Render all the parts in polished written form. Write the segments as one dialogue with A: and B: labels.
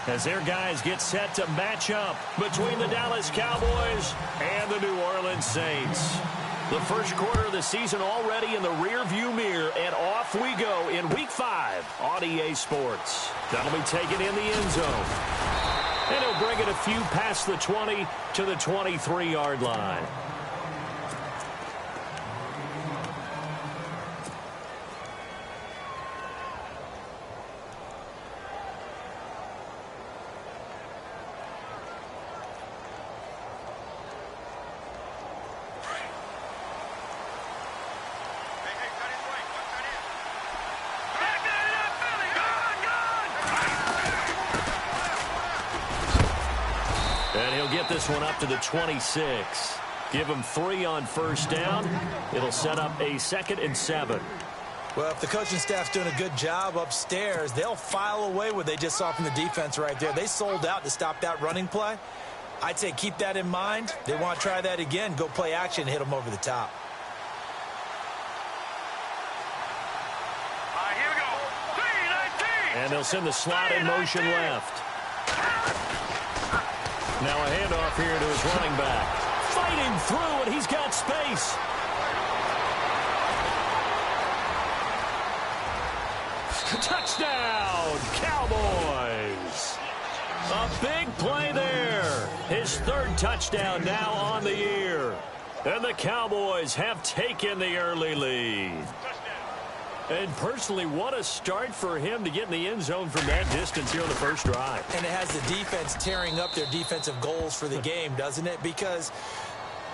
A: as their guys get set to match up between the Dallas Cowboys and the New Orleans Saints. The first quarter of the season already in the rearview mirror, and off we go in Week 5 on EA Sports. That'll be taken in the end zone. And he'll bring it a few past the 20 to the 23-yard line. This one up to the 26. Give him 3 on first down. It'll set up a 2nd and 7.
B: Well, if the coaching staff's doing a good job upstairs, they'll file away what they just saw from the defense right there. They sold out to stop that running play. I'd say keep that in mind. They want to try that again. Go play action and hit them over the top.
C: Here we go. 3-19.
A: And they'll send the slot in motion left. Now a handoff here to his running back. Fighting through, and he's got space. Touchdown, Cowboys. A big play there. His 3rd touchdown now on the year. And the Cowboys have taken the early lead. And personally, what a start for him to get in the end zone from that distance here on the first drive.
B: And it has the defense tearing up their defensive goals for the game, doesn't it? Because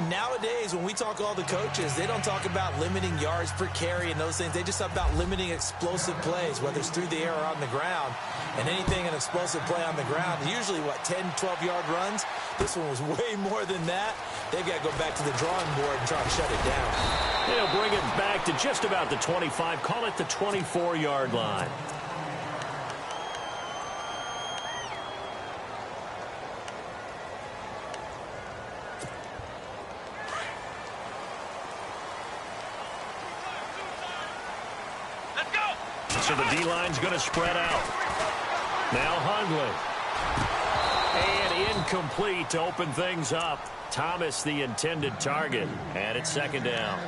B: nowadays, when we talk to all the coaches, they don't talk about limiting yards per carry and those things. They just talk about limiting explosive plays, whether it's through the air or on the ground. And anything an explosive play on the ground, usually, 10, 12-yard runs? This one was way more than that. They've got to go back to the drawing board and try to shut it down.
A: They'll bring it back to just about the 25. Call it the 24-yard line.
C: Let's go.
A: So the D-line's going to spread out. Now Hundley. And incomplete to open things up. Thomas, the intended target, and it's 2nd down.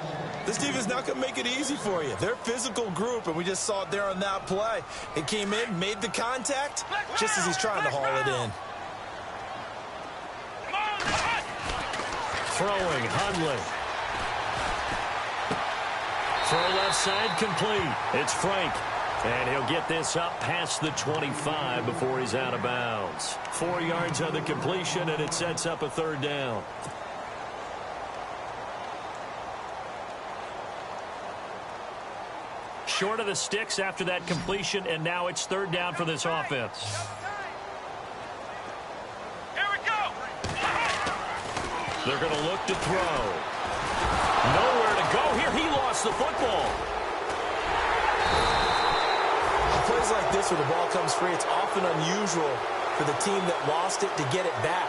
B: This defense not going to make it easy for you. They're a physical group, and we just saw it there on that play. It came in, made the contact, just as he's trying to haul it in.
A: Throwing, Hundley. Throw left side, complete. It's Frank. And he'll get this up past the 25 before he's out of bounds. 4 yards on the completion, and it sets up a 3rd down. Short of the sticks after that completion, and now it's 3rd down for this offense.
C: Here we go.
A: They're going to look to throw. Nowhere to go here. He lost the football.
B: Plays like this where the ball comes free, it's often unusual for the team that lost it to get it back.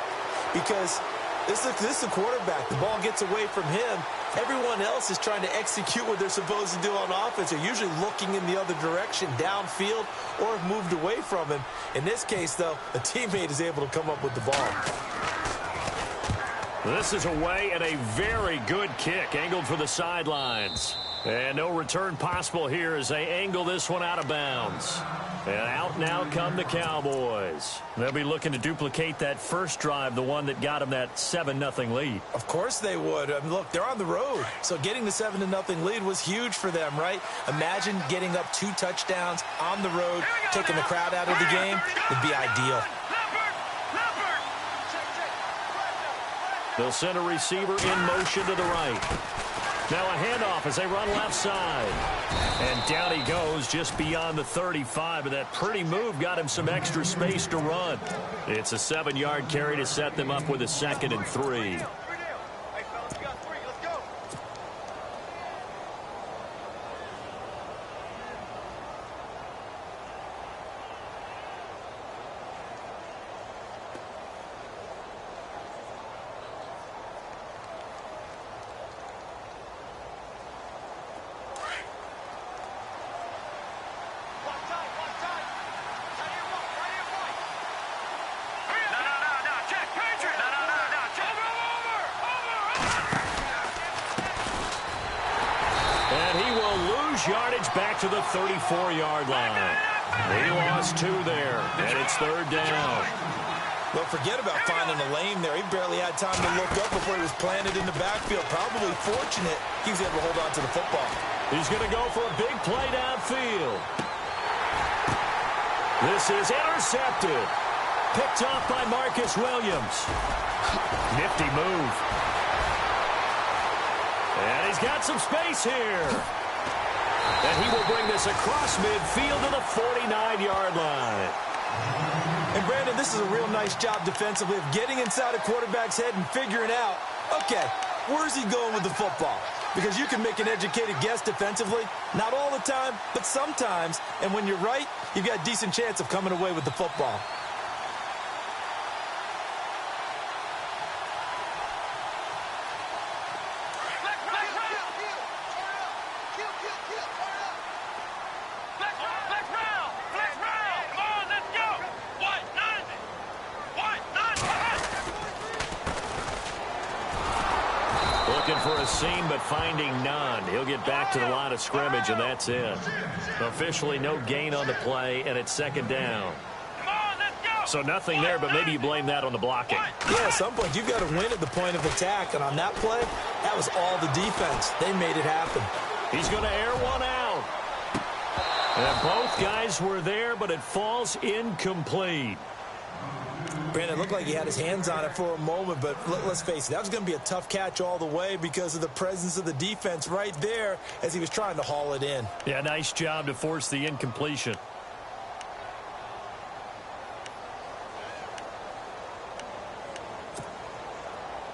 B: Because this is a quarterback. The ball gets away from him. Everyone else is trying to execute what they're supposed to do on offense. They're usually looking in the other direction, downfield, or have moved away from him. In this case, though, a teammate is able to come up with the ball.
A: This is away and a very good kick, angled for the sidelines. And no return possible here as they angle this one out of bounds. And out now come the Cowboys. They'll be looking to duplicate that first drive, the one that got them that 7-0 lead.
B: Of course they would. I mean, look, they're on the road. So getting the 7-0 lead was huge for them, right? Imagine getting up 2 touchdowns on the road, taking the crowd out of the game. Would be ideal.
A: They'll send a receiver in motion to the right. Now a handoff as they run left side. And down he goes just beyond the 35. And that pretty move got him some extra space to run. It's a 7-yard carry to set them up with a 2nd and 3. gains yardage back to the 34-yard line. He lost 2 there, and it's 3rd down.
B: Well, forget about finding a lane there. He barely had time to look up before he was planted in the backfield. Probably fortunate he was able to hold on to the football.
A: He's going to go for a big play downfield. This is intercepted. Picked off by Marcus Williams. Nifty move. And he's got some space here. And he will bring this across midfield to the 49-yard line.
B: And, Brandon, this is a real nice job defensively of getting inside a quarterback's head and figuring out, okay, where's he going with the football? Because you can make an educated guess defensively. Not all the time, but sometimes. And when you're right, you've got a decent chance of coming away with the football.
A: Looking for a seam, but finding none. He'll get back to the line of scrimmage, and that's it. Officially no gain on the play, and it's 2nd down. So nothing there, but maybe you blame that on the blocking.
B: Yeah, at some point, you've got to win at the point of attack, and on that play, that was all the defense. They made it happen.
A: He's going to air one out. And both guys were there, but it falls incomplete.
B: Brandon, it looked like he had his hands on it for a moment, but let's face it, that was going to be a tough catch all the way because of the presence of the defense right there as he was trying to haul it in.
A: Yeah, nice job to force the incompletion.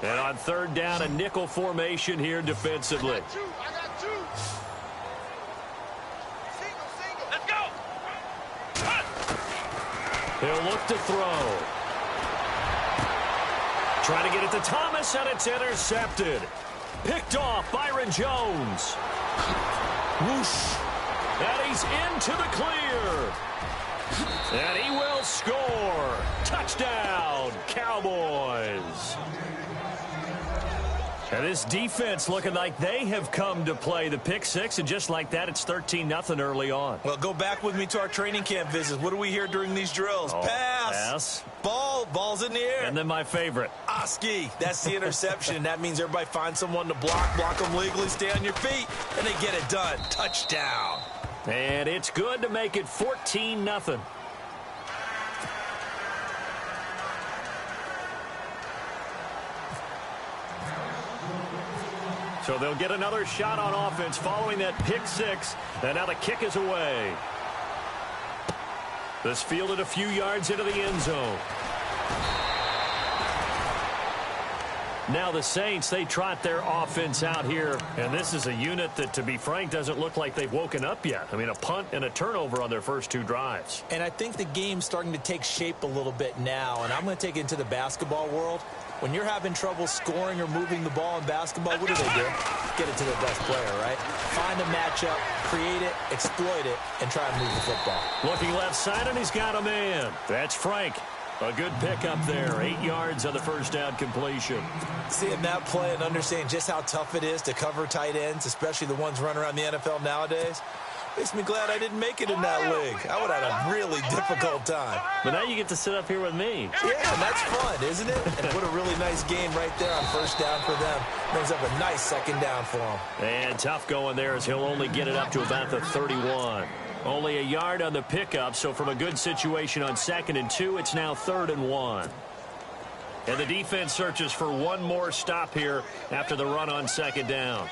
A: And on 3rd down, a nickel formation here defensively.
C: I got two. Single. Let's go.
A: He'll look to throw. Trying to get it to Thomas, and it's intercepted. Picked off Byron Jones. Whoosh. And he's into the clear. And he will score. Touchdown, Cowboys. And this defense looking like they have come to play the pick six, and just like that, it's 13-0 early on.
B: Well, go back with me to our training camp visits. What do we hear during these drills? Pass. Ball's in the air.
A: And then my favorite.
B: Oski. That's the interception. That means everybody finds someone to block them legally, stay on your feet, and they get it done. Touchdown.
A: And it's good to make it 14-0. So they'll get another shot on offense following that pick six. And now the kick is away. This fielded a few yards into the end zone. Now the Saints, they trot their offense out here. And this is a unit that, to be frank, doesn't look like they've woken up yet. I mean, a punt and a turnover on their first 2 drives.
B: And I think the game's starting to take shape a little bit now. And I'm going to take it into the basketball world. When you're having trouble scoring or moving the ball in basketball, what do? Get it to the best player, right? Find a matchup, create it, exploit it, and try and move the football.
A: Looking left side, and he's got a man. That's Frank. A good pickup there. 8 yards on the first down completion.
B: Seeing that play and understanding just how tough it is to cover tight ends, especially the ones running around the NFL nowadays, makes me glad I didn't make it in that league. I would have had a really difficult time.
A: But now you get to sit up here with me.
B: Yeah, and that's fun, isn't it? And put a really nice game right there on first down for them. Brings up a nice second down for them.
A: And tough going there as he'll only get it up to about the 31. Only a yard on the pickup, so from a good situation on 2nd and 2, it's now 3rd and 1. And the defense searches for one more stop here after the run on 2nd down.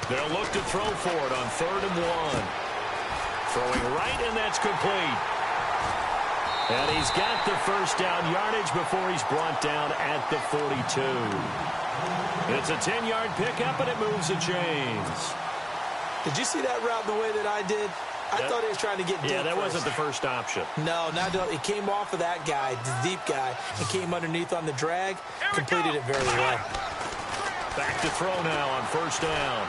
A: They'll look to throw for it on 3rd and 1. Throwing right, and that's complete. And he's got the first down yardage before he's brought down at the 42. It's a 10-yard pickup, and it moves the chains.
B: Did you see that route the way that I did? I thought he was trying to get deep.
A: Yeah, that
B: first.
A: wasn't the first option.
B: No, it came off of that guy, the deep guy, and came underneath on the drag, completed it very well.
A: Back to throw now on first down.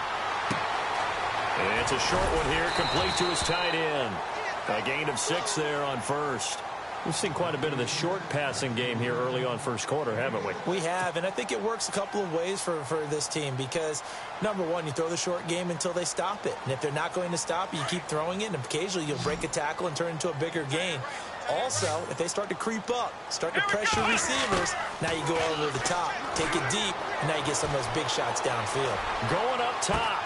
A: And it's a short one here, complete to his tight end. A gain of 6 there on first. We've seen quite a bit of the short passing game here early on first quarter, haven't we?
B: We have, and I think it works a couple of ways for this team because, number one, you throw the short game until they stop it. And if they're not going to stop it, you keep throwing it, and occasionally you'll break a tackle and turn it into a bigger gain. Also, if they start to creep up, start to pressure receivers, now you go over the top, take it deep, and now you get some of those big shots downfield.
A: Going up top.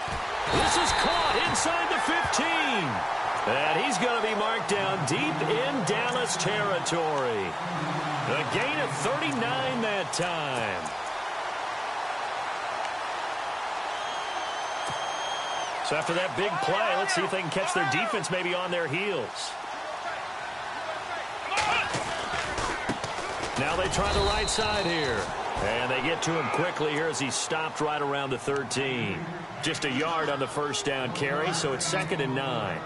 A: This is caught inside the 15. And he's going to be marked down deep in Dallas territory. A gain of 39 that time. So after that big play, let's see if they can catch their defense maybe on their heels. Now they try the right side here. And they get to him quickly here as he stopped right around the 13. Just a yard on the first down carry, so it's 2nd and 9.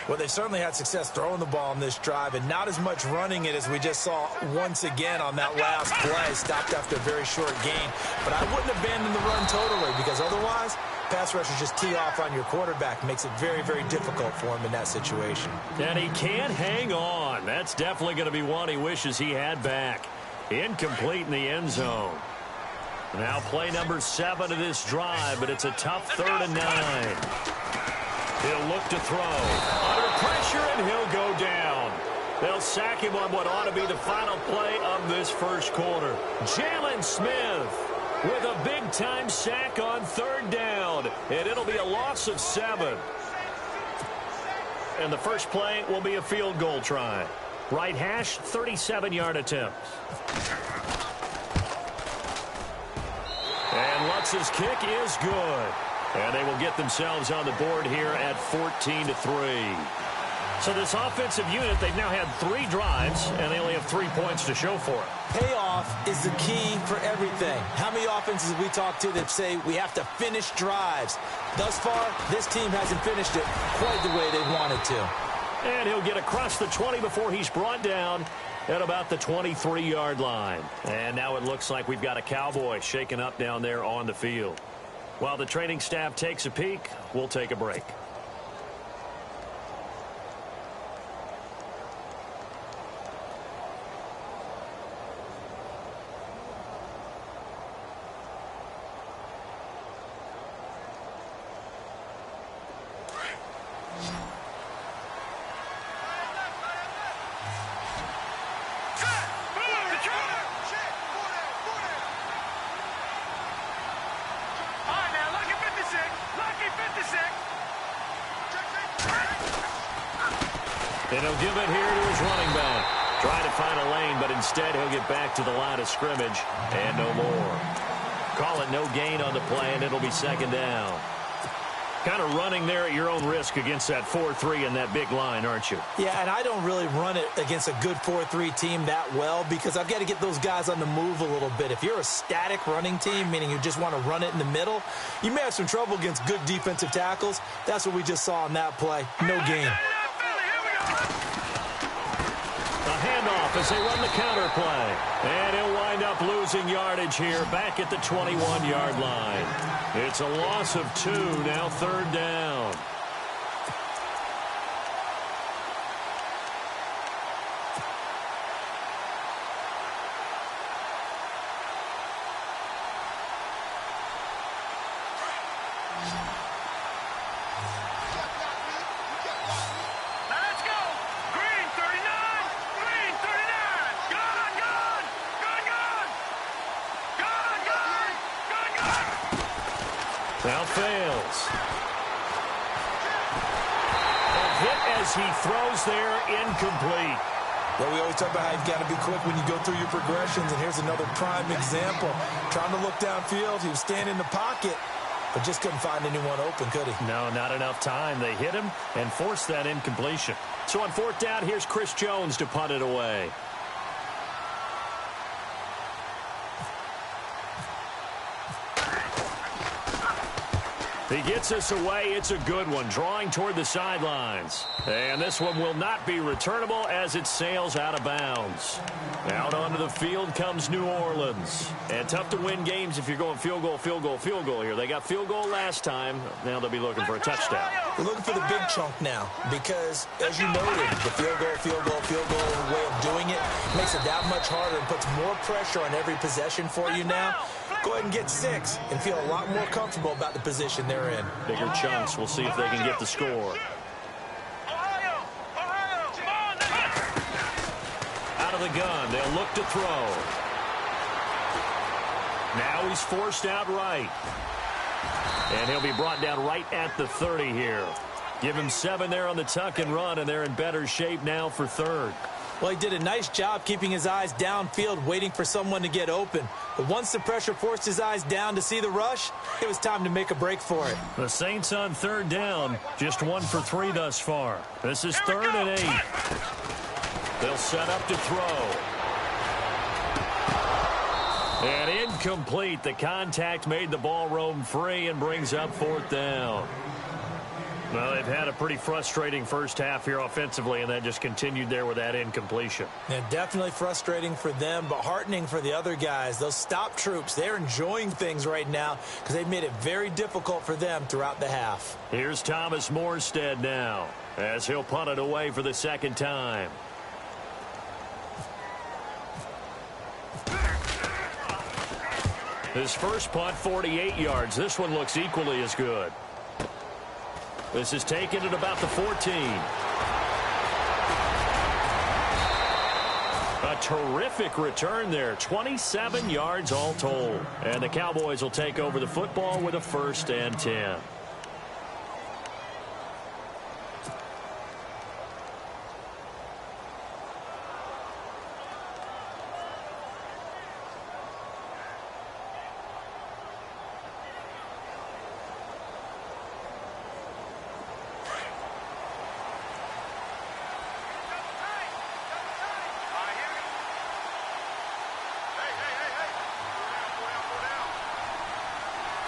B: Well, they certainly had success throwing the ball on this drive and not as much running it as we just saw once again on that last play. Stopped after a very short gain. But I wouldn't abandon the run totally because otherwise, pass rushers just tee off on your quarterback. Makes it very, very difficult for him in that situation.
A: And he can't hang on. That's definitely going to be one he wishes he had back. Incomplete in the end zone. Now play number 7 of this drive, but it's a tough 3rd and 9. He'll look to throw. Under pressure, and he'll go down. They'll sack him on what ought to be the final play of this first quarter. Jalen Smith with a big-time sack on 3rd down, and it'll be a loss of 7. And the first play will be a field goal try. Right hash, 37-yard attempt. And Lutz's kick is good. And they will get themselves on the board here at 14-3. So this offensive unit, they've now had 3 drives, and they only have 3 points to show for it.
B: Payoff is the key for everything. How many offenses have we talked to that say we have to finish drives? Thus far, this team hasn't finished it quite the way they wanted to.
A: And he'll get across the 20 before he's brought down at about the 23-yard line. And now it looks like we've got a Cowboy shaken up down there on the field. While the training staff takes a peek, we'll take a break. And he'll give it here to his running back. Trying to find a lane, but instead he'll get back to the line of scrimmage and no more. Call it no gain on the play, and it'll be 2nd down. Kind of running there at your own risk against that 4-3 and that big line, aren't you?
B: Yeah, and I don't really run it against a good 4-3 team that well because I've got to get those guys on the move a little bit. If you're a static running team, meaning you just want to run it in the middle, you may have some trouble against good defensive tackles. That's what we just saw on that play. No gain.
A: A handoff as they run the counter play. And he'll wind up losing yardage here back at the 21-yard line. It's a loss of 2, now 3rd down. Now fails. A hit as he throws there, incomplete.
B: Well, we always talk about how you've got to be quick when you go through your progressions, and here's another prime example. Trying to look downfield, he was standing in the pocket, but just couldn't find anyone open, could he?
A: No, not enough time. They hit him and forced that incompletion. So on 4th down, here's Chris Jones to punt it away. He gets us away. It's a good one, drawing toward the sidelines. And this one will not be returnable as it sails out of bounds. Out onto the field comes New Orleans. And tough to win games if you're going field goal, field goal, field goal here. They got field goal last time. Now they'll be looking for a touchdown.
B: They're looking for the big chunk now because, as you noted, the field goal, field goal, field goal way of doing it makes it that much harder and puts more pressure on every possession for you now. Go ahead and get 6 and feel a lot more comfortable about the position they're in.
A: Bigger chunks. We'll see if they can get the score. Out of the gun. They'll look to throw. Now he's forced out right. And he'll be brought down right at the 30 here. Give him 7 there on the tuck and run, and they're in better shape now for third.
B: Well, he did a nice job keeping his eyes downfield, waiting for someone to get open. But once the pressure forced his eyes down to see the rush, it was time to make a break for it.
A: The Saints on third down, just 1 for 3 thus far. This is 3rd and 8. They'll set up to throw. And incomplete. The contact made the ball roam free and brings up 4th down. Well, they've had a pretty frustrating first half here offensively, and that just continued there with that incompletion.
B: Yeah, definitely frustrating for them, but heartening for the other guys. Those stop troops, they're enjoying things right now because they've made it very difficult for them throughout the half.
A: Here's Thomas Morstead now as he'll punt it away for the 2nd time. His first punt, 48 yards. This one looks equally as good. This is taken at about the 14. A terrific return there. 27 yards all told. And the Cowboys will take over the football with a 1st and 10.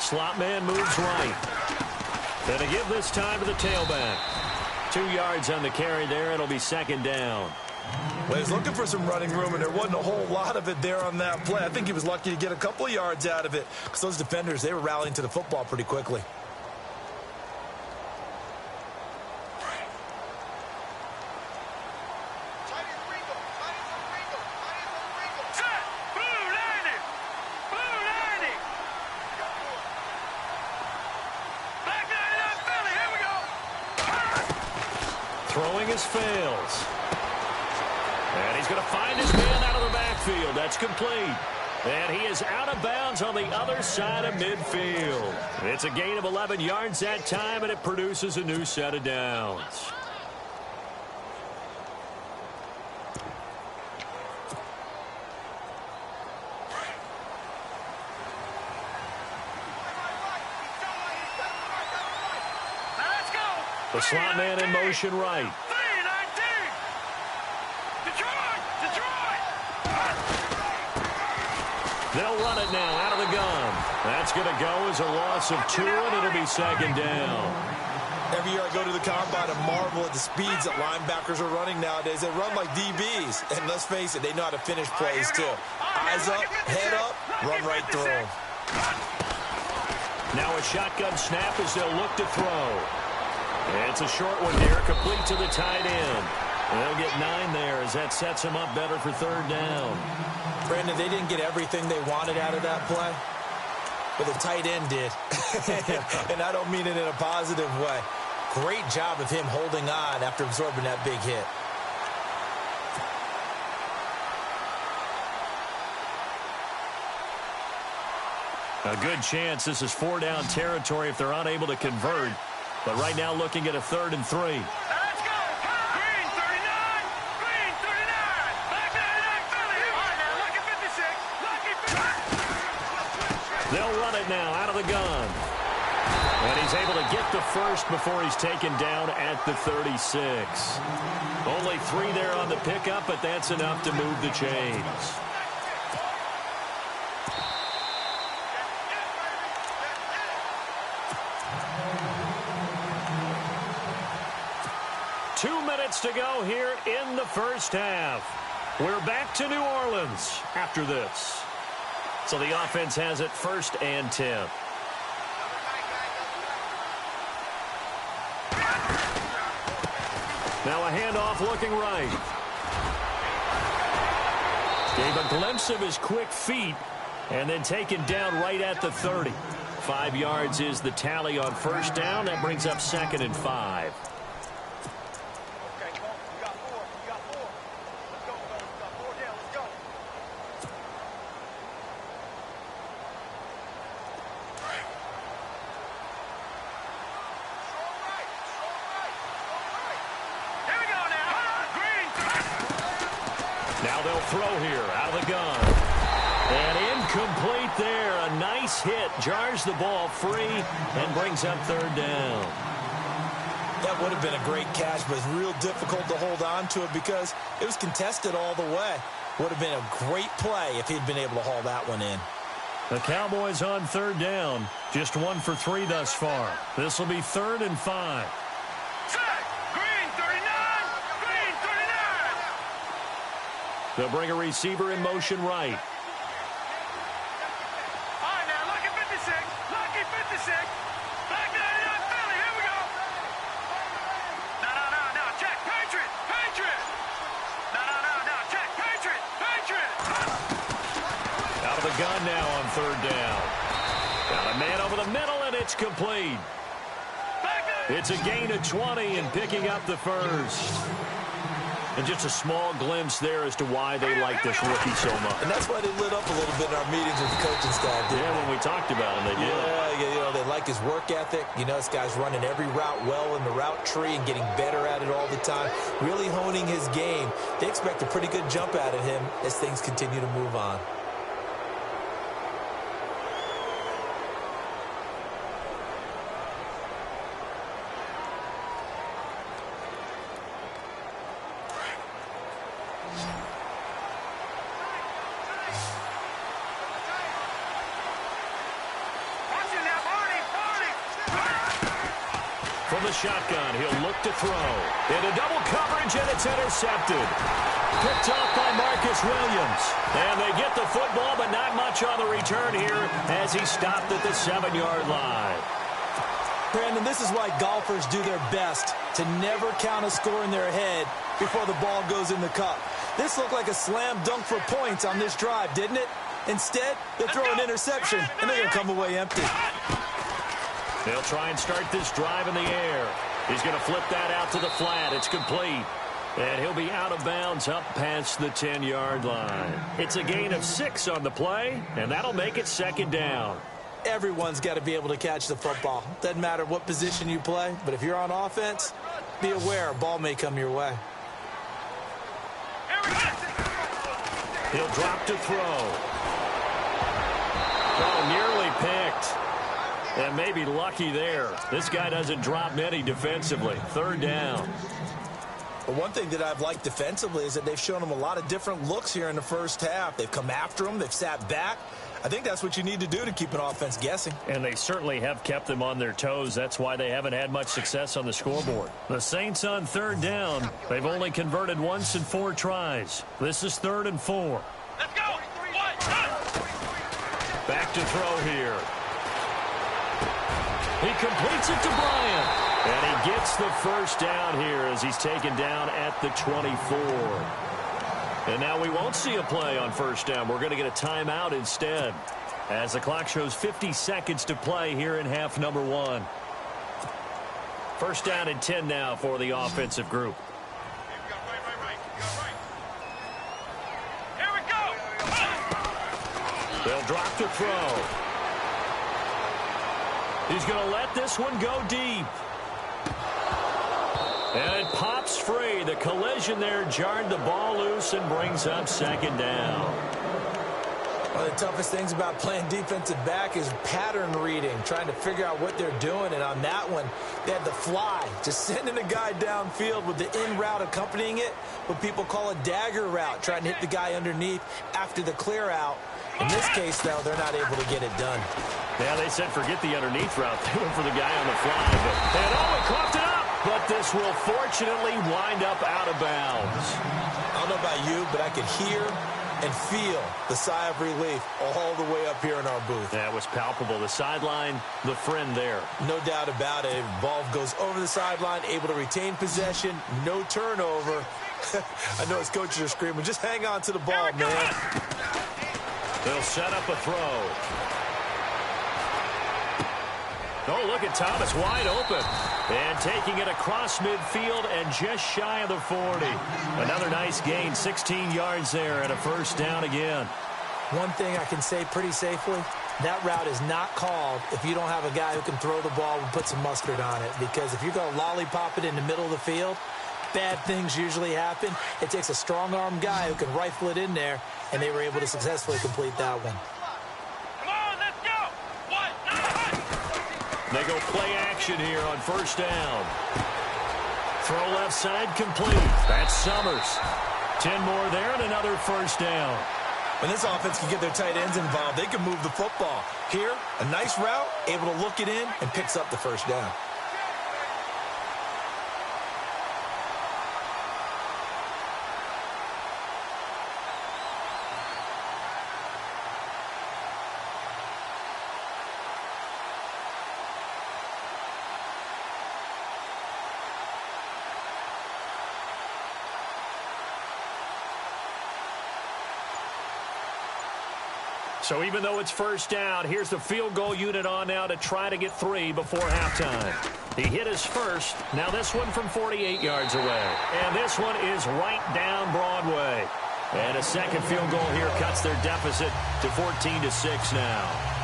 A: Slot man moves right. And to give this time to the tailback. 2 yards on the carry there. It'll be 2nd down.
D: Well, he's looking for some running room, and there wasn't a whole lot of it there on that play. I think he was lucky to get a couple of yards out of it because those defenders, they were rallying to the football pretty quickly.
A: Throwing his fails. And he's going to find his man out of the backfield. That's complete. And he is out of bounds on the other side of midfield. It's a gain of 11 yards that time, and it produces a new set of downs. The slot man in motion right. They'll run it now out of the gun. That's going to go as a loss of 2, and it'll be 2nd down.
D: Every year I go to the combine and marvel at the speeds that linebackers are running nowadays. They run like DBs. And let's face it, they know how to finish plays too. Eyes up, head up, run right through them.
A: Now a shotgun snap as they'll look to throw. It's a short one here, complete to the tight end. They'll get 9 there as that sets them up better for 3rd down.
B: Brandon, they didn't get everything they wanted out of that play, but the tight end did. And I don't mean it in a positive way. Great job of him holding on after absorbing that big hit.
A: A good chance this is 4-down territory if they're unable to convert. But right now looking at a 3rd and 3.
C: Let's go! Green 39! Green 39! Back to Philly! All right, now, lucky 56! Lucky 56!
A: They'll run it now out of the gun. And he's able to get the first before he's taken down at the 36. Only 3 there on the pickup, but that's enough to move the chains. 2 minutes to go here in the first half. We're back to New Orleans after this. So the offense has it 1st and 10. Now a handoff looking right. Gave a glimpse of his quick feet and then taken down right at the 30. 5 yards is the tally on 1st down. That brings up 2nd and 5. Now they'll throw here out of the gun. And incomplete there. A nice hit. Jars the ball free and brings up 3rd down.
D: That would have been a great catch, but it's real difficult to hold on to it because it was contested all the way. Would have been a great play if he'd been able to haul that one in.
A: The Cowboys on 3rd down. Just 1 for 3 thus far. This will be 3rd and 5. They'll bring a receiver in motion right.
C: All right, now, lucky 56. Lucky 56. Back to 99 Philly. Here we go. No. Check. Patriot. No. Check. Patriot.
A: Out of the gun now on 3rd down. Got a man over the middle, and it's complete. It's a gain of 20 and picking up the 1st. And just a small glimpse there as to why they like this rookie so much.
D: And that's why they lit up a little bit in our meetings with the coaching staff.
A: Yeah, when we talked about him, they did.
D: Yeah, they like his work ethic. You know, this guy's running every route well in the route tree and getting better at it all the time, really honing his game. They expect a pretty good jump out of him as things continue to move on.
A: From the shotgun, he'll look to throw. Into double coverage, and it's intercepted. Picked off by Marcus Williams. And they get the football, but not much on the return here as he stopped at the 7-yard line.
B: Brandon, this is why golfers do their best to never count a score in their head before the ball goes in the cup. This looked like a slam dunk for points on this drive, didn't it? Instead, they'll throw an interception, and they're going to come away empty.
A: They'll try and start this drive in the air. He's going to flip that out to the flat. It's complete. And he'll be out of bounds up past the 10-yard line. It's a gain of 6 on the play, and that'll make it 2nd down.
B: Everyone's got to be able to catch the football. Doesn't matter what position you play, but if you're on offense, be aware a ball may come your way.
A: He'll drop to throw. Oh, nearly picked. And maybe lucky there. This guy doesn't drop many defensively. 3rd down.
D: But one thing that I've liked defensively is that they've shown him a lot of different looks here in the first half. They've come after him. They've sat back. I think that's what you need to do to keep an offense guessing.
A: And they certainly have kept them on their toes. That's why they haven't had much success on the scoreboard. The Saints on 3rd down. They've only converted once in 4 tries. This is 3rd and 4.
C: Let's go.
A: Back to throw here. He completes it to Bryant. And he gets the 1st down here as he's taken down at the 24. And now we won't see a play on 1st down. We're going to get a timeout instead as the clock shows 50 seconds to play here in half number 1. 1st down and 10 now for the offensive group.
C: Here we go.
A: They'll drop to throw. He's going to let this one go deep. And it pops free. The collision there jarred the ball loose and brings up 2nd down.
B: One of the toughest things about playing defensive back is pattern reading, trying to figure out what they're doing. And on that one, they had the fly, just sending a guy downfield with the in route accompanying it, what people call a dagger route, trying to hit the guy underneath after the clear out. In this case, though, they're not able to get it done.
A: Yeah, they said forget the underneath route. They went for the guy on the fly. And he coughed it up. but this will fortunately wind up out of bounds.
B: I don't know about you, but I could hear and feel the sigh of relief all the way up here in our booth.
A: That was palpable. The sideline, the friend there.
B: No doubt about it. Ball goes over the sideline, able to retain possession, no turnover. I know his coaches are screaming, just hang on to the ball, man.
A: They'll set up a throw. Oh, look at Thomas wide open. And taking it across midfield and just shy of the 40. Another nice gain, 16 yards there and a first down again.
B: One thing I can say pretty safely, that route is not called if you don't have a guy who can throw the ball and put some mustard on it. Because if you're going to lollipop it in the middle of the field, bad things usually happen. It takes a strong-arm guy who can rifle it in there, and they were able to successfully complete that one.
C: Come on, let's go. One.
A: They go play action here on first down. Throw left side complete. That's Summers. 10 more there and another first down.
B: When this offense can get their tight ends involved, they can move the football. Here, a nice route, able to look it in, and picks up the first down.
A: So even though it's first down, here's the field goal unit on now to try to get 3 before halftime. He hit his first. Now this one from 48 yards away. And this one is right down Broadway. And a second field goal here cuts their deficit to 14-6 now.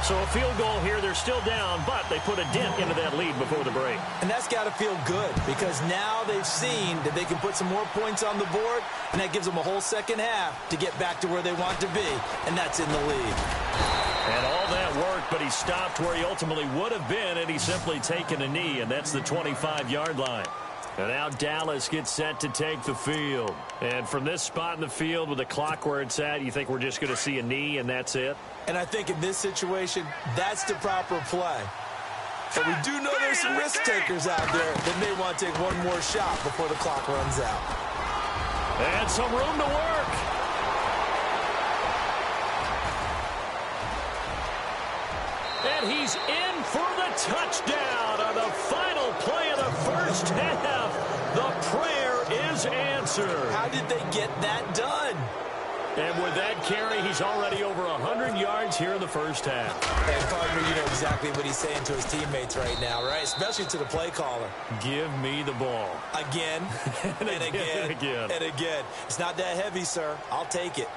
A: So a field goal here, they're still down, but they put a dent into that lead before the break.
B: And that's got to feel good because now they've seen that they can put some more points on the board, and that gives them a whole second half to get back to where they want to be, and that's in the lead.
A: And all that work, but he stopped where he ultimately would have been, and he's simply taken a knee, and that's the 25-yard line. And now Dallas gets set to take the field. And from this spot in the field with the clock where it's at, you think we're just going to see a knee and that's it?
B: And I think in this situation, that's the proper play. But we do know there's some risk takers out there that may want to take one more shot before the clock runs out.
A: And some room to work. And he's in for the touchdown on the final play of the first half. The prayer is answered.
B: How did they get that done?
A: And with that carry, he's already over 100 yards here in the first half.
B: And partner, you know exactly what he's saying to his teammates right now, right? Especially to the play caller.
A: Give me the ball.
B: Again, and again, and again. It's not that heavy, sir. I'll take it.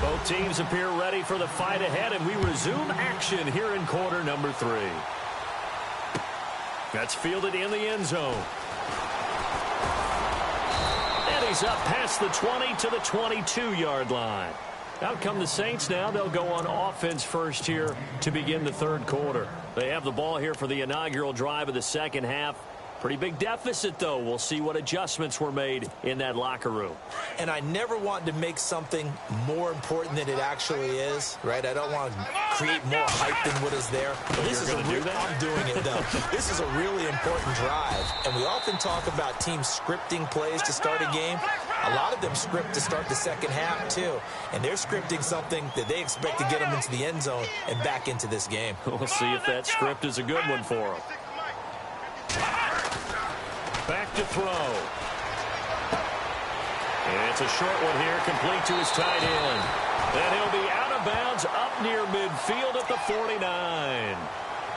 A: Both teams appear ready for the fight ahead, and we resume action here in quarter number 3. That's fielded in the end zone. And he's up past the 20 to the 22-yard line. Out come the Saints now. They'll go on offense first here to begin the third quarter. They have the ball here for the inaugural drive of the second half. Pretty big deficit, though. We'll see what adjustments were made in that locker room.
B: And I never want to make something more important than it actually is, right? I don't want to create more hype than what is there. But this is I'm doing it, though. This is a really important drive. And we often talk about teams scripting plays to start a game. A lot of them script to start the second half, too. And they're scripting something that they expect to get them into the end zone and back into this game.
A: We'll see if that script is a good one for them. Back to throw. And it's a short one here, complete to his tight end. And he'll be out of bounds up near midfield at the 49.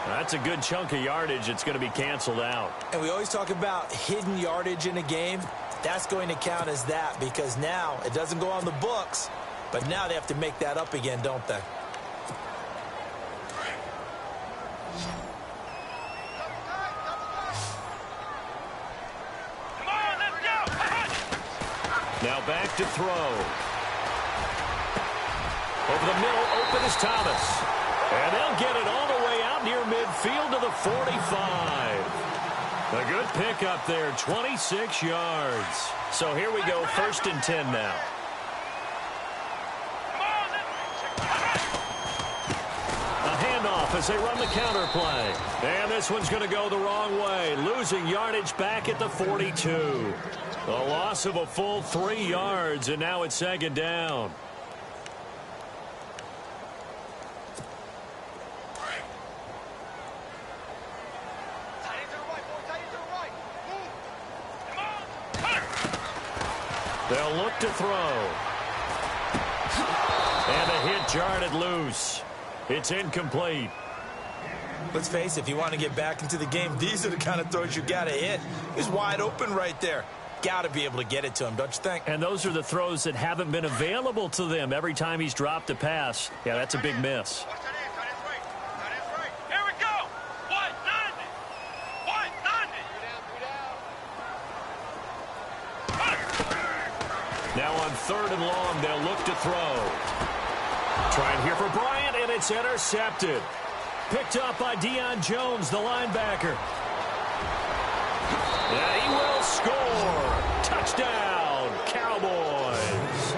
A: That's a good chunk of yardage. It's going to be canceled out.
B: And we always talk about hidden yardage in a game. That's going to count as that because now it doesn't go on the books, but now they have to make that up again, don't they?
A: Now back to throw. Over the middle, open is Thomas. And they'll get it all the way out near midfield to the 45. A good pickup there, 26 yards. So here we go, 1st and 10 now. A handoff as they run the counter play. And this one's going to go the wrong way, losing yardage back at the 42. A loss of a full 3 yards, and now it's 2nd down. They'll look to throw. And a hit jarred it loose. It's incomplete.
B: Let's face it, if you want to get back into the game, these are the kind of throws you got to hit. He's wide open right there. Got to be able to get it to him, don't you think?
A: And those are the throws that haven't been available to them every time he's dropped a pass. Yeah, that's a big miss.
C: Here we go. 190. 190.
A: Now on 3rd and long, they'll look to throw. Trying here for Bryant, and it's intercepted. Picked up by Deion Jones, the linebacker. Yeah, he will score. Touchdown, Cowboys.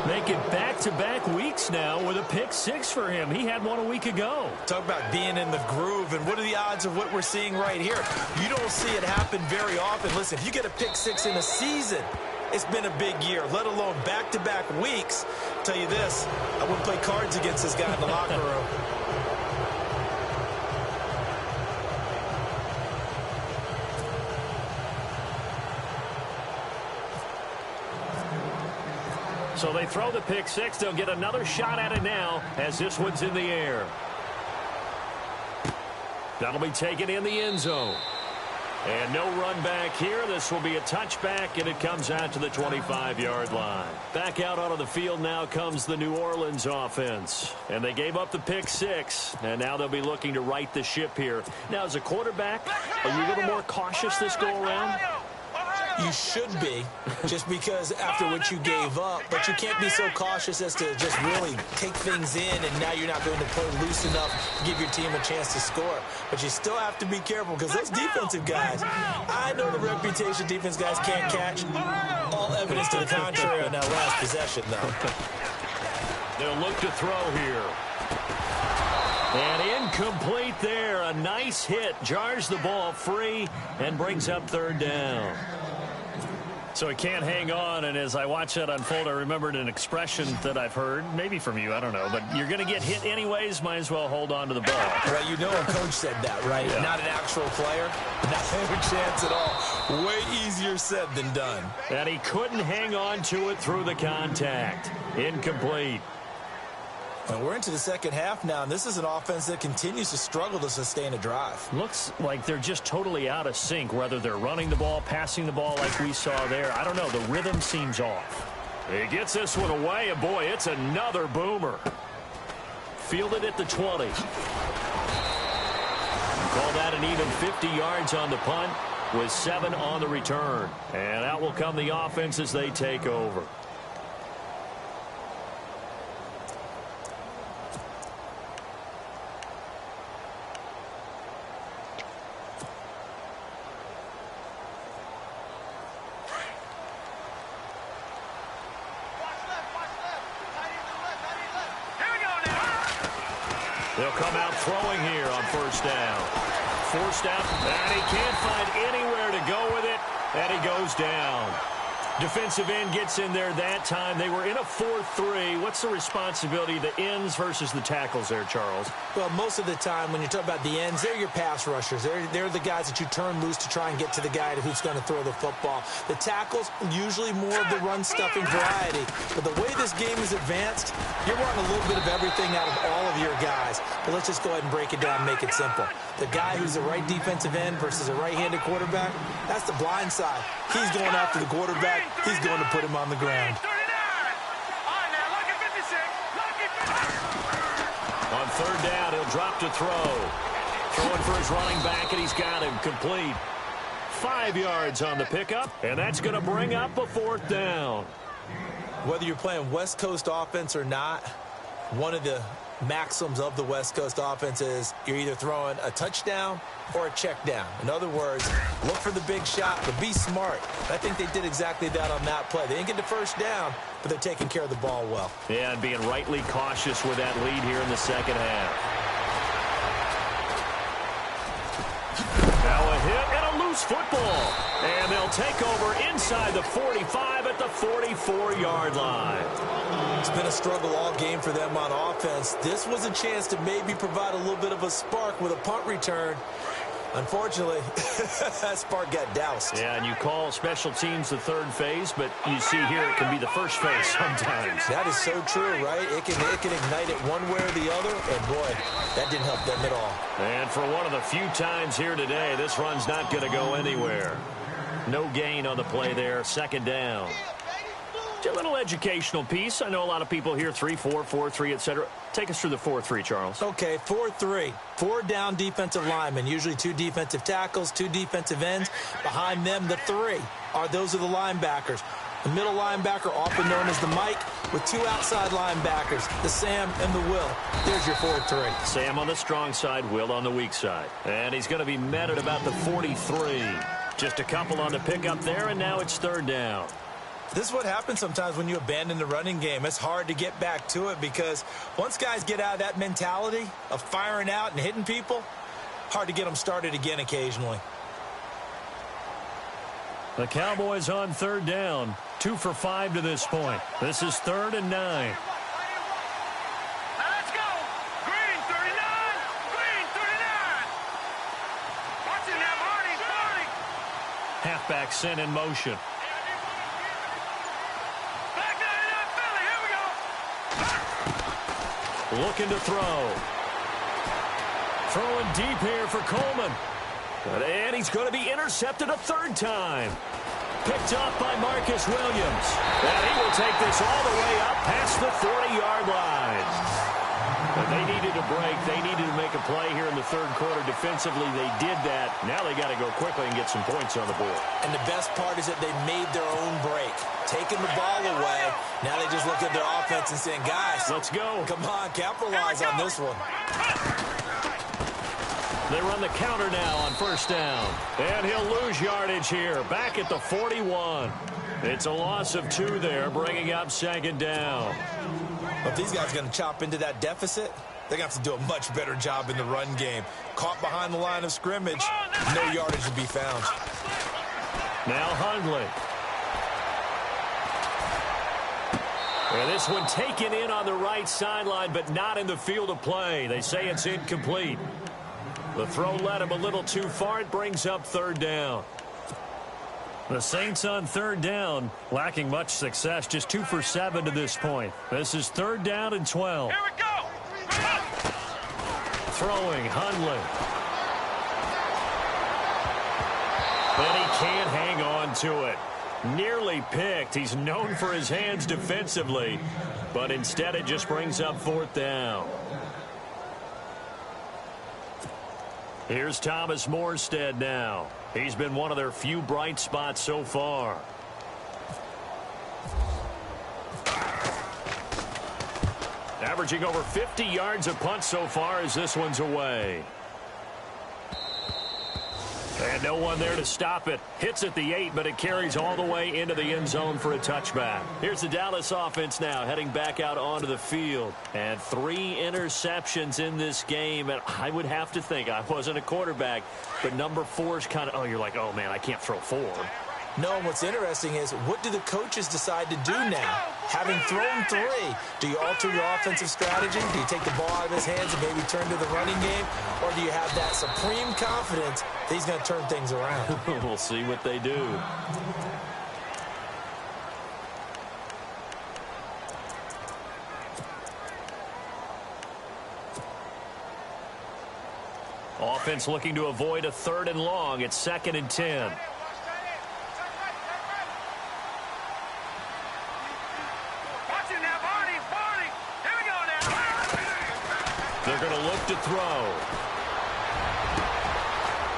A: Make it back-to-back weeks now with a pick 6 for him. He had one a week ago.
B: Talk about being in the groove, and what are the odds of what we're seeing right here? You don't see it happen very often. Listen, if you get a pick 6 in a season, it's been a big year, let alone back-to-back weeks. I'll tell you this, I wouldn't play cards against this guy in the locker room.
A: So they throw the pick 6. They'll get another shot at it now as this one's in the air. That'll be taken in the end zone. And no run back here. This will be a touchback, and it comes out to the 25-yard line. Back out onto the field now comes the New Orleans offense. And they gave up the pick 6, and now they'll be looking to right the ship here. Now, as a quarterback, are you a little more cautious this go-around?
B: You should be, just because after what you gave up, but you can't be so cautious as to just really take things in, and now you're not going to play loose enough to give your team a chance to score. But you still have to be careful, because those defensive guys, I know the reputation defense guys can't catch. All evidence to the contrary on that last possession, though.
A: They'll look to throw here. And incomplete there. A nice hit. Jars the ball free and brings up 3rd down. So he can't hang on, and as I watch that unfold, I remembered an expression that I've heard, maybe from you, I don't know, but you're going to get hit anyways, might as well hold on to the ball.
B: Right, you know a coach said that, right? Yeah. Not an actual player, not a chance at all. Way easier said than done.
A: And he couldn't hang on to it through the contact. Incomplete.
B: And we're into the 2nd half now, and this is an offense that continues to struggle to sustain a drive.
A: Looks like they're just totally out of sync, whether they're running the ball, passing the ball like we saw there. I don't know. The rhythm seems off. He gets this one away, and boy, it's another boomer. Fielded at the 20. Call that an even 50 yards on the punt with 7 on the return. And out will come the offense as they take over. They'll come out throwing here on 1st down. Forced out, and he can't find anywhere to go with it, and he goes down. Defensive end gets in there that time. They were in a 4-3. What's the responsibility, the ends versus the tackles there, Charles?
B: Well, most of the time when you talk about the ends, they're your pass rushers. They're the guys that you turn loose to try and get to the guy who's going to throw the football. The tackles, usually more of the run-stuffing variety. But the way this game is advanced, you're wanting a little bit of everything out of all of your guys. But let's just go ahead and break it down and make it simple. The guy who's the right defensive end versus a right-handed quarterback, that's the blind side. He's going after the quarterback. He's going to put him on the ground.
A: On 3rd down, he'll drop to throw. Throwing for his running back, and he's got him complete. 5 yards on the pickup, and that's going to bring up a 4th down.
B: Whether you're playing West Coast offense or not, One of the maxims of the West Coast offense is you're either throwing a touchdown or a check down. In other words, look for the big shot, but be smart. I think they did exactly that on that play. They didn't get the first down, but they're taking care of the ball well.
A: Yeah, and being rightly cautious with that lead here in the second half. Now a hit and a loose football. And they'll take over inside the 45 at the 44-yard line.
B: It's been a struggle all game for them on offense. This was a chance to maybe provide a little bit of a spark with a punt return. Unfortunately, that spark got doused.
A: Yeah, and you call special teams the third phase, but you see here it can be the first phase sometimes.
B: That is so true, right? It can ignite it one way or the other, and boy, that didn't help them at all.
A: And for one of the few times here today, this run's not going to go anywhere. No gain on the play there, second down. A little educational piece. I know a lot of people hear 3-4, 4-3, etc. Take us through the 4-3, Charles.
B: Okay, 4-3. 4 down defensive linemen, usually 2 defensive tackles, 2 defensive ends. Behind them, the 3 those are the linebackers. The middle linebacker, often known as the Mike, with 2 outside linebackers, the Sam and the Will. There's your 4-3.
A: Sam on the strong side, Will on the weak side. And he's going to be met at about the 43. Just a couple on the pickup there, and now it's third down.
B: This is what happens sometimes when you abandon the running game. It's hard to get back to it because once guys get out of that mentality of firing out and hitting people, hard to get them started again occasionally.
A: The Cowboys on third down, 2 for 5 to this point. This is 3rd and 9.
C: Now let's go. Green 39. Green 39. Watching that, Marty.
A: Halfback sent in motion.
C: Back 99 Philly. Here we go.
A: Looking to throw. Throwing deep here for Coleman. And he's going to be intercepted a third time. Picked up by Marcus Williams. And he will take this all the way up past the 40-yard line. But they needed a break. They needed to make a play here in the third quarter. Defensively, they did that. Now they got to go quickly and get some points on the board.
B: And the best part is that they made their own break. Taking the ball away. Now they just look at their offense and saying, guys,
A: let's go.
B: Come on, capitalize on this one.
A: They run the counter now on first down. And he'll lose yardage here. Back at the 41. It's a loss of 2 there, bringing up second down.
B: If these guys are going to chop into that deficit, they're going to have to do a much better job in the run game. Caught behind the line of scrimmage, no yardage to be found.
A: Now Hundley. And this one taken in on the right sideline, but not in the field of play. They say it's incomplete. The throw led him a little too far. It brings up third down. The Saints on third down, lacking much success, just 2 for 7 to this point. This is 3rd down and 12.
C: Here we go.
A: Throwing, Hundley. And he can't hang on to it. Nearly picked. He's known for his hands defensively, but instead it just brings up 4th down. Here's Thomas Morstead now. He's been one of their few bright spots so far. Averaging over 50 yards a punt so far as this one's away. And no one there to stop it. Hits at the 8, but it carries all the way into the end zone for a touchback. Here's the Dallas offense now heading back out onto the field. And 3 interceptions in this game. And I would have to think, I wasn't a quarterback, but number 4 is kind of, oh, you're like, oh, man, I can't throw 4.
B: No, what's interesting is what do the coaches decide to do now? Having thrown 3, do you alter your offensive strategy? Do you take the ball out of his hands and maybe turn to the running game? Or do you have that supreme confidence that he's going to turn things around?
A: We'll see what they do. Offense looking to avoid a 3rd and long. It's 2nd and 10. They're going to look to throw.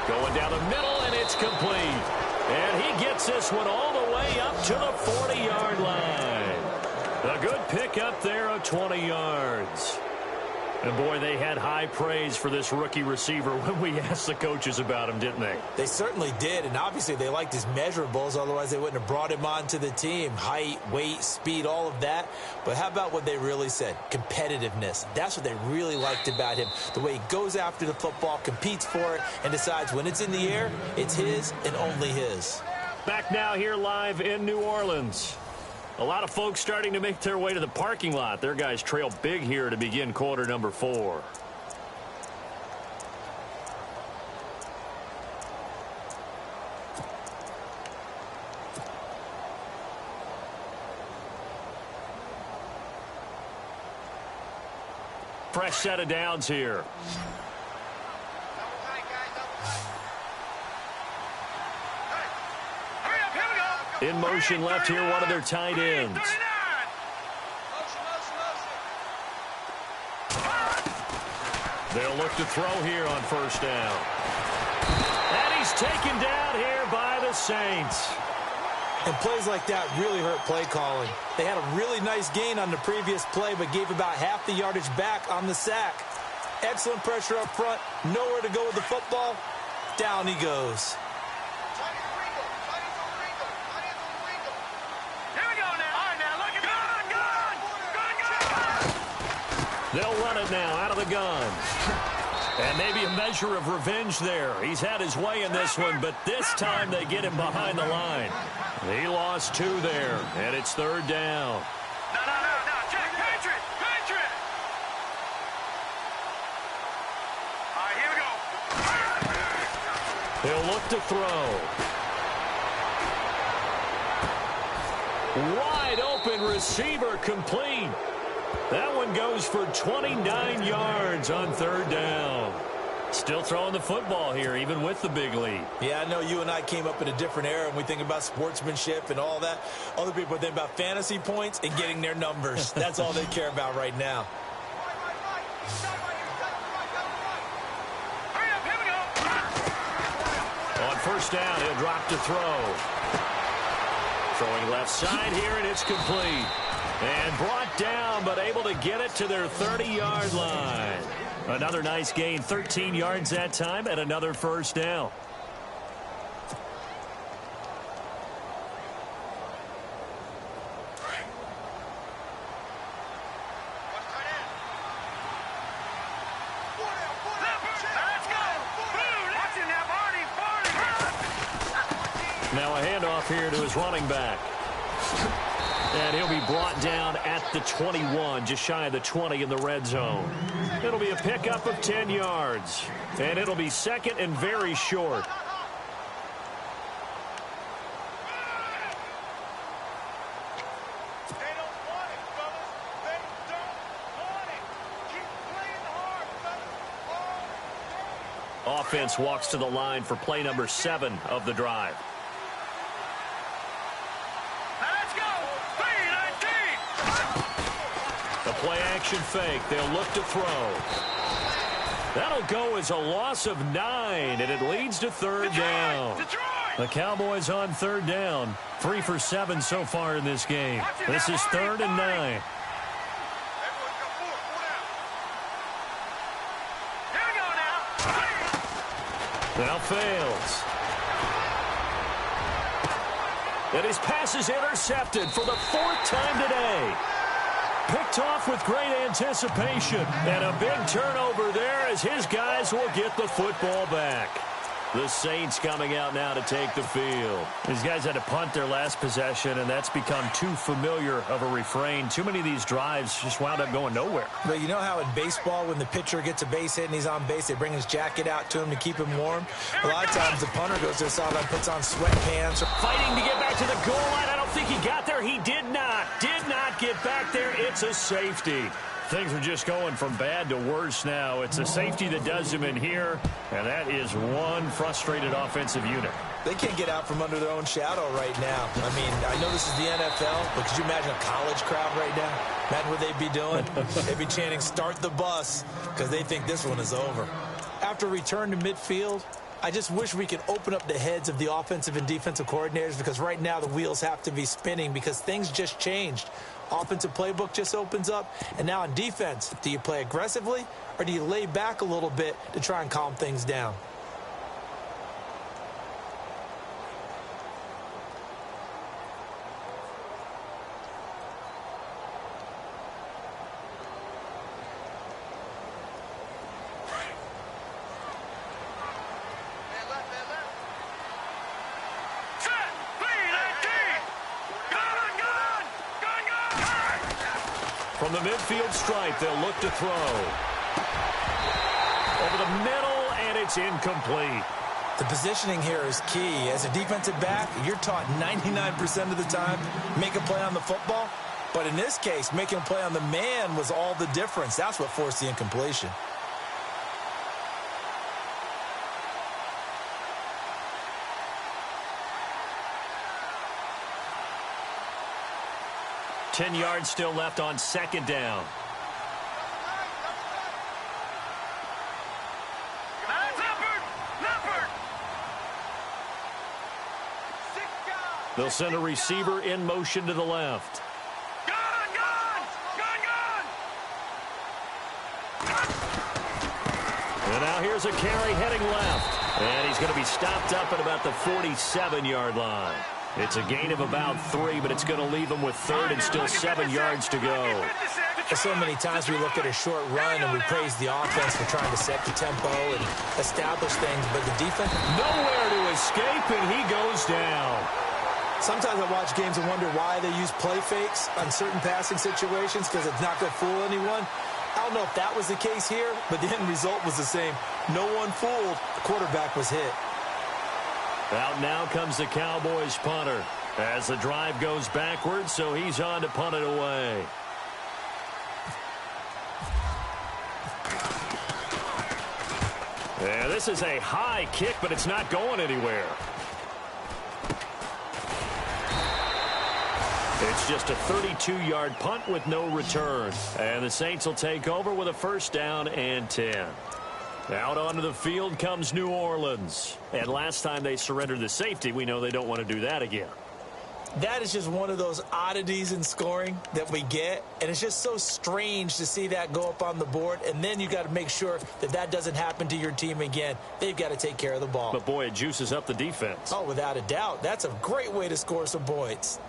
A: Going down the middle, and it's complete. And he gets this one all the way up to the 40-yard line. A good pick up there of 20 yards. And, boy, they had high praise for this rookie receiver when we asked the coaches about him, didn't they?
B: They certainly did, and obviously they liked his measurables. Otherwise, they wouldn't have brought him onto the team. Height, weight, speed, all of that. But how about what they really said? Competitiveness. That's what they really liked about him. The way he goes after the football, competes for it, and decides when it's in the air, it's his and only his.
A: Back now here live in New Orleans. A lot of folks starting to make their way to the parking lot. Their guys trail big here to begin quarter number 4. Fresh set of downs here. In motion left here, one of their tight ends. They'll look to throw here on first down. And he's taken down here by the Saints.
B: And plays like that really hurt play calling. They had a really nice gain on the previous play, but gave about half the yardage back on the sack. Excellent pressure up front. Nowhere to go with the football. Down he goes.
A: They'll run it now out of the gun. And maybe a measure of revenge there. He's had his way in this one, but this time they get him behind the line. He lost 2 there, and it's third down.
C: No. Check. Patriot. All right, here we go.
A: He'll look to throw. Wide open receiver complete. That one goes for 29 yards on third down. Still throwing the football here, even with the big lead.
B: Yeah, I know you and I came up in a different era, and we think about sportsmanship and all that. Other people think about fantasy points and getting their numbers. That's all they care about right now.
A: On first down, he'll drop to throw. Throwing left side here, and it's complete. And brought down, but able to get it to their 30-yard line. Another nice gain, 13 yards that time, and another first down. Now a handoff here to his running back. And he'll be brought down at the 21, just shy of the 20 in the red zone. It'll be a pickup of 10 yards. And it'll be second and very short. Offense walks to the line for play number 7 of the drive. Play-action fake. They'll look to throw. That'll go as a loss of 9, and it leads to third down. The Cowboys on third down. 3 for 7 so far in this game. This is 3rd and 9. Now fails. And his pass is intercepted for the 4th time today. Picked off with great anticipation. And a big turnover there as his guys will get the football back. The Saints coming out now to take the field. These guys had to punt their last possession, and that's become too familiar of a refrain. Too many of these drives just wound up going nowhere.
B: But you know how in baseball, when the pitcher gets a base hit and he's on base, they bring his jacket out to him to keep him warm? A lot of times the punter goes to the sideline, puts on sweatpants.
A: Fighting to get back to the goal line. I don't think he got there. He did not get back there. It's a safety. Things are just going from bad to worse now. It's a safety that does him in here, and that is one frustrated offensive unit.
B: They can't get out from under their own shadow right now. I mean, I know this is the NFL, but could you imagine a college crowd right now? Imagine what they'd be doing. They'd be chanting, "Start the bus," because they think this one is over. After return to midfield, I just wish we could open up the heads of the offensive and defensive coordinators, because right now the wheels have to be spinning because things just changed. Offensive playbook just opens up. And now on defense, do you play aggressively or do you lay back a little bit to try and calm things down?
A: From the midfield stripe, they'll look to throw. Over the middle, and it's incomplete.
B: The positioning here is key. As a defensive back, you're taught 99% of the time, make a play on the football. But in this case, making a play on the man was all the difference. That's what forced the incompletion.
A: Ten yards still left on second down. They'll send a receiver in motion to the left. And now here's a carry heading left. And he's going to be stopped up at about the 47-yard line. It's a gain of about 3, but it's going to leave them with third and still 7 yards to go.
B: So many times we look at a short run and we praise the offense for trying to set the tempo and establish things, but the defense...
A: Nowhere to escape, and he goes down.
B: Sometimes I watch games and wonder why they use play fakes on certain passing situations because it's not going to fool anyone. I don't know if that was the case here, but the end result was the same. No one fooled. The quarterback was hit.
A: Out now comes the Cowboys punter as the drive goes backwards, so he's on to punt it away. Yeah, this is a high kick, but it's not going anywhere. It's just a 32-yard punt with no return. And the Saints will take over with a first down and 10. Out onto the field comes New Orleans. And last time they surrendered the safety, we know they don't want to do that again.
B: That is just one of those oddities in scoring that we get. And it's just so strange to see that go up on the board. And then you got to make sure that that doesn't happen to your team again. They've got to take care of the ball.
A: But, boy, it juices up the defense.
B: Oh, without a doubt. That's a great way to score some points.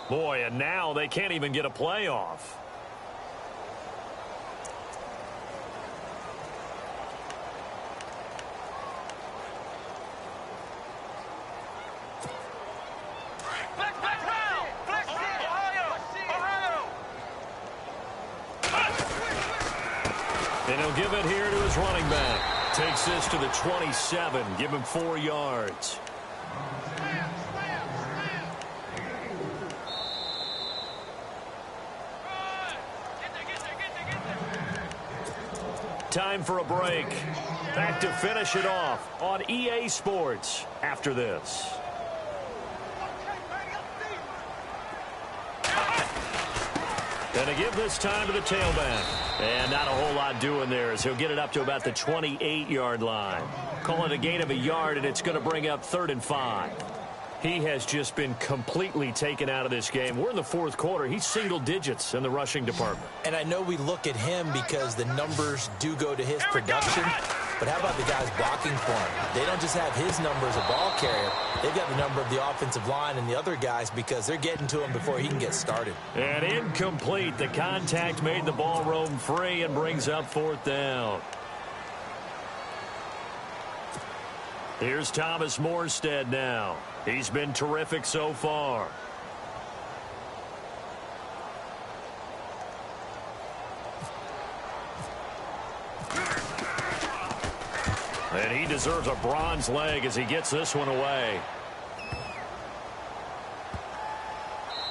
A: Boy, and now they can't even get a playoff. And he'll give it here to his running back. Takes this to the 27. Give him 4 yards. Time for a break. Back to finish it off on EA Sports after this. And to give this time to the tailback. And not a whole lot doing there as he'll get it up to about the 28-yard line. Call it a gain of a yard, and it's going to bring up 3rd and 5. He has just been completely taken out of this game. We're in the 4th quarter. He's single digits in the rushing department.
B: And I know we look at him because the numbers do go to his production. But how about the guys blocking for him? They don't just have his number as a ball carrier. They've got the number of the offensive line and the other guys because they're getting to him before he can get started. And
A: incomplete. The contact made the ball roam free and brings up 4th down. Here's Thomas Morstead now. He's been terrific so far. And he deserves a bronze leg as he gets this one away.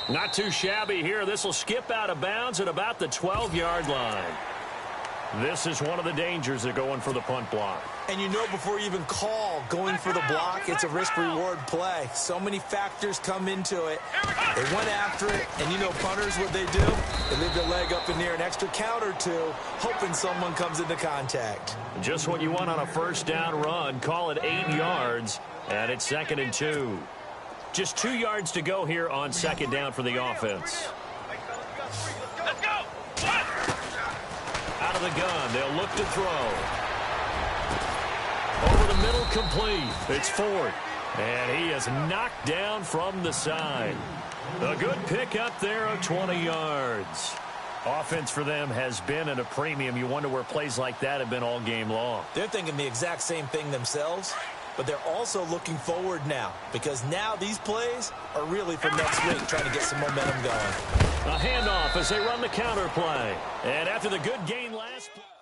A: Not too shabby here. This will skip out of bounds at about the 12-yard line. This is one of the dangers of going for the punt block.
B: And you know before you even call going for the block, it's a risk-reward play. So many factors come into it. They went after it, and you know punters, what they do? They leave their leg up in the air an extra count or two, hoping someone comes into contact.
A: Just what you want on a first down run. Call it 8 yards, and it's 2nd and 2. Just 2 yards to go here on 2nd down for the offense.
C: Let's go.
A: Out of the gun, they'll look to throw. Over the middle, complete. It's Ford. And he is knocked down from the side. A good pick up there of 20 yards. Offense for them has been at a premium. You wonder where plays like that have been all game long.
B: They're thinking the exact same thing themselves, but they're also looking forward now because now these plays are really for next week, trying to get some momentum going.
A: A handoff as they run the counter play. And after the good gain last play.